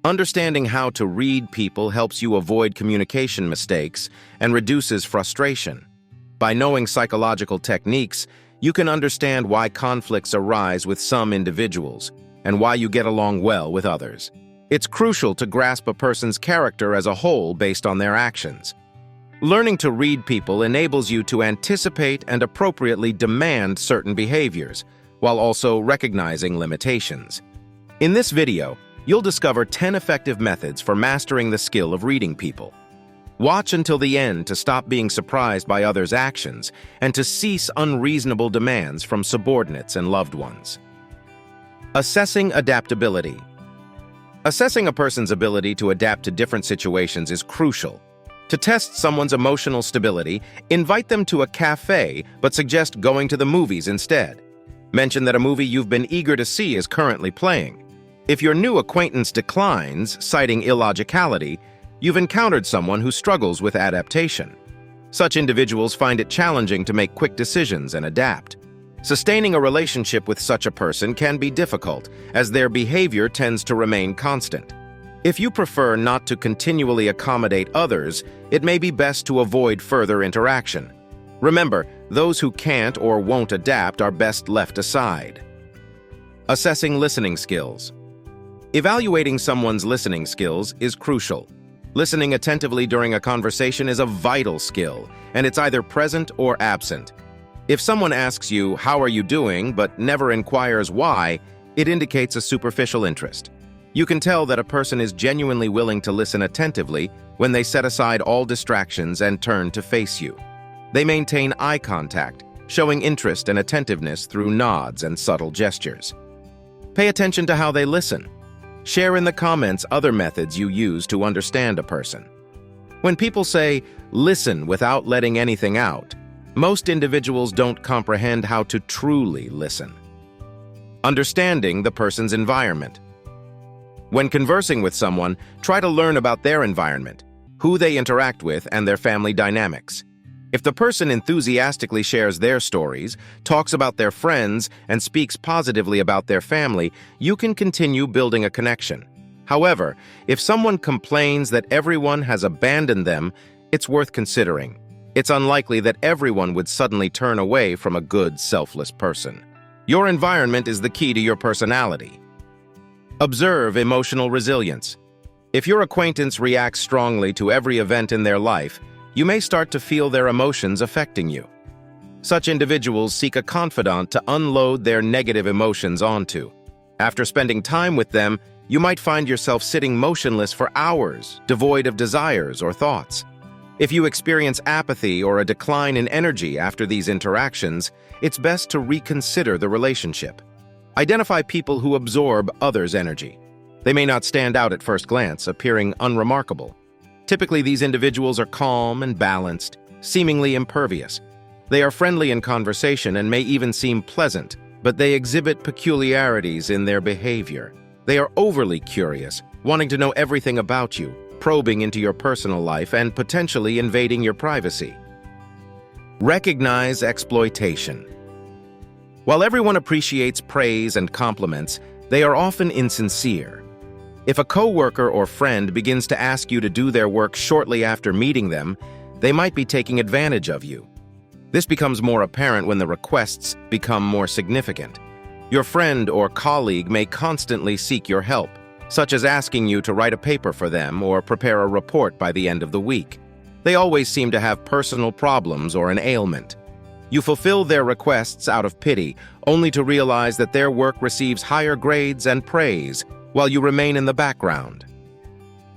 Understanding how to read people helps you avoid communication mistakes and reduces frustration. By knowing psychological techniques, you can understand why conflicts arise with some individuals and why you get along well with others. It's crucial to grasp a person's character as a whole based on their actions. Learning to read people enables you to anticipate and appropriately demand certain behaviors, while also recognizing limitations. In this video, you'll discover 10 effective methods for mastering the skill of reading people. Watch until the end to stop being surprised by others' actions and to cease unreasonable demands from subordinates and loved ones. Assessing adaptability. Assessing a person's ability to adapt to different situations is crucial. To test someone's emotional stability, invite them to a cafe but suggest going to the movies instead. Mention that a movie you've been eager to see is currently playing. If your new acquaintance declines, citing illogicality, you've encountered someone who struggles with adaptation. Such individuals find it challenging to make quick decisions and adapt. Sustaining a relationship with such a person can be difficult, as their behavior tends to remain constant. If you prefer not to continually accommodate others, it may be best to avoid further interaction. Remember, those who can't or won't adapt are best left aside. Assessing listening skills. Evaluating someone's listening skills is crucial. Listening attentively during a conversation is a vital skill, and it's either present or absent. If someone asks you, "How are you doing?" but never inquires why, it indicates a superficial interest. You can tell that a person is genuinely willing to listen attentively when they set aside all distractions and turn to face you. They maintain eye contact, showing interest and attentiveness through nods and subtle gestures. Pay attention to how they listen. Share in the comments other methods you use to understand a person. When people say, "listen without letting anything out," most individuals don't comprehend how to truly listen. Understanding the person's environment. When conversing with someone, try to learn about their environment, who they interact with, and their family dynamics. If the person enthusiastically shares their stories, talks about their friends, and speaks positively about their family, you can continue building a connection. However, if someone complains that everyone has abandoned them, it's worth considering. It's unlikely that everyone would suddenly turn away from a good, selfless person. Your environment is the key to your personality. Observe emotional resilience. If your acquaintance reacts strongly to every event in their life, you may start to feel their emotions affecting you. Such individuals seek a confidant to unload their negative emotions onto. After spending time with them, you might find yourself sitting motionless for hours, devoid of desires or thoughts. If you experience apathy or a decline in energy after these interactions, it's best to reconsider the relationship. Identify people who absorb others' energy. They may not stand out at first glance, appearing unremarkable. Typically, these individuals are calm and balanced, seemingly impervious. They are friendly in conversation and may even seem pleasant, but they exhibit peculiarities in their behavior. They are overly curious, wanting to know everything about you, probing into your personal life, and potentially invading your privacy. Recognize exploitation. While everyone appreciates praise and compliments, they are often insincere. If a coworker or friend begins to ask you to do their work shortly after meeting them, they might be taking advantage of you. This becomes more apparent when the requests become more significant. Your friend or colleague may constantly seek your help, such as asking you to write a paper for them or prepare a report by the end of the week. They always seem to have personal problems or an ailment. You fulfill their requests out of pity, only to realize that their work receives higher grades and praise, while you remain in the background.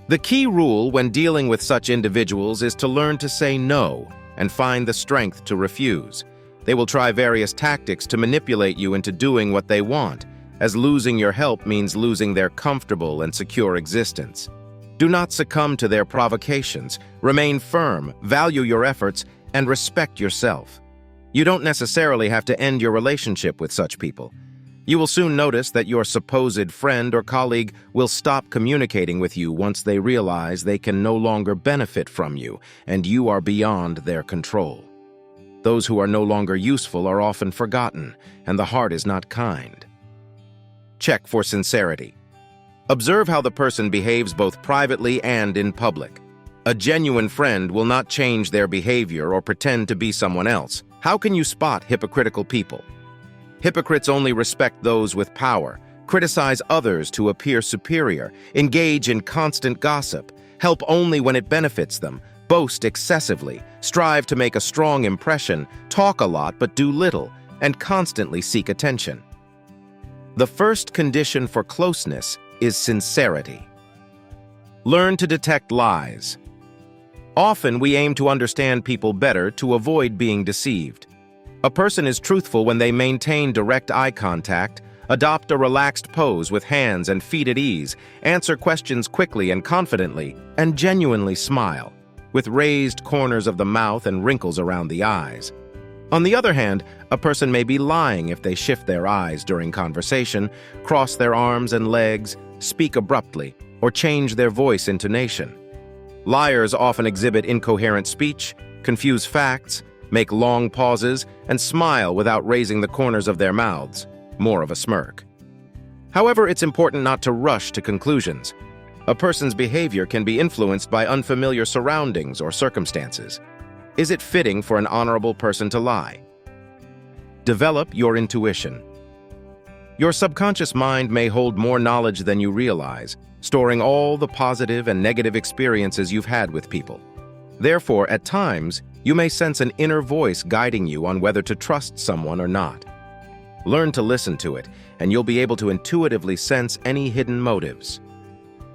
The key rule when dealing with such individuals is to learn to say no and find the strength to refuse. They will try various tactics to manipulate you into doing what they want, as losing your help means losing their comfortable and secure existence. Do not succumb to their provocations. Remain firm, value your efforts, and respect yourself. You don't necessarily have to end your relationship with such people. You will soon notice that your supposed friend or colleague will stop communicating with you once they realize they can no longer benefit from you and you are beyond their control. Those who are no longer useful are often forgotten, and the heart is not kind. Check for sincerity. Observe how the person behaves both privately and in public. A genuine friend will not change their behavior or pretend to be someone else. How can you spot hypocritical people? Hypocrites only respect those with power, criticize others to appear superior, engage in constant gossip, help only when it benefits them, boast excessively, strive to make a strong impression, talk a lot but do little, and constantly seek attention. The first condition for closeness is sincerity. Learn to detect lies. Often we aim to understand people better to avoid being deceived. A person is truthful when they maintain direct eye contact, adopt a relaxed pose with hands and feet at ease, answer questions quickly and confidently, and genuinely smile, with raised corners of the mouth and wrinkles around the eyes. On the other hand, a person may be lying if they shift their eyes during conversation, cross their arms and legs, speak abruptly, or change their voice intonation. Liars often exhibit incoherent speech, confuse facts, make long pauses, and smile without raising the corners of their mouths, more of a smirk. However, it's important not to rush to conclusions. A person's behavior can be influenced by unfamiliar surroundings or circumstances. Is it fitting for an honorable person to lie? Develop your intuition. Your subconscious mind may hold more knowledge than you realize, storing all the positive and negative experiences you've had with people. Therefore, at times, you may sense an inner voice guiding you on whether to trust someone or not. Learn to listen to it, and you'll be able to intuitively sense any hidden motives.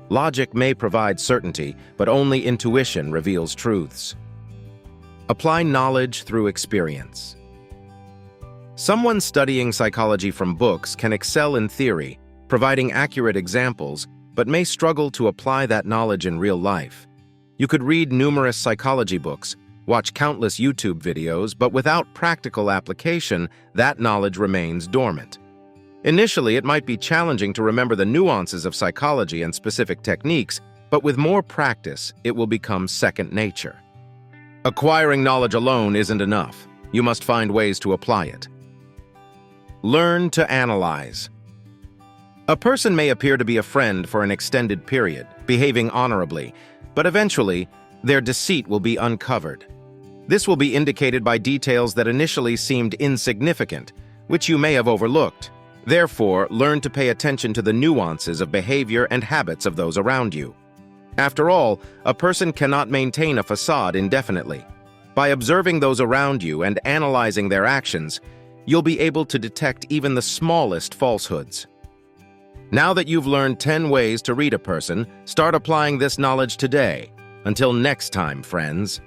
Logic may provide certainty, but only intuition reveals truths. Apply knowledge through experience. Someone studying psychology from books can excel in theory, providing accurate examples, but may struggle to apply that knowledge in real life. You could read numerous psychology books, watch countless YouTube videos, but without practical application, that knowledge remains dormant. Initially, it might be challenging to remember the nuances of psychology and specific techniques, but with more practice, it will become second nature. Acquiring knowledge alone isn't enough. You must find ways to apply it. Learn to analyze. A person may appear to be a friend for an extended period, behaving honorably, but eventually, their deceit will be uncovered. This will be indicated by details that initially seemed insignificant, which you may have overlooked. Therefore, learn to pay attention to the nuances of behavior and habits of those around you. After all, a person cannot maintain a facade indefinitely. By observing those around you and analyzing their actions, you'll be able to detect even the smallest falsehoods. Now that you've learned 10 ways to read a person, start applying this knowledge today. Until next time, friends.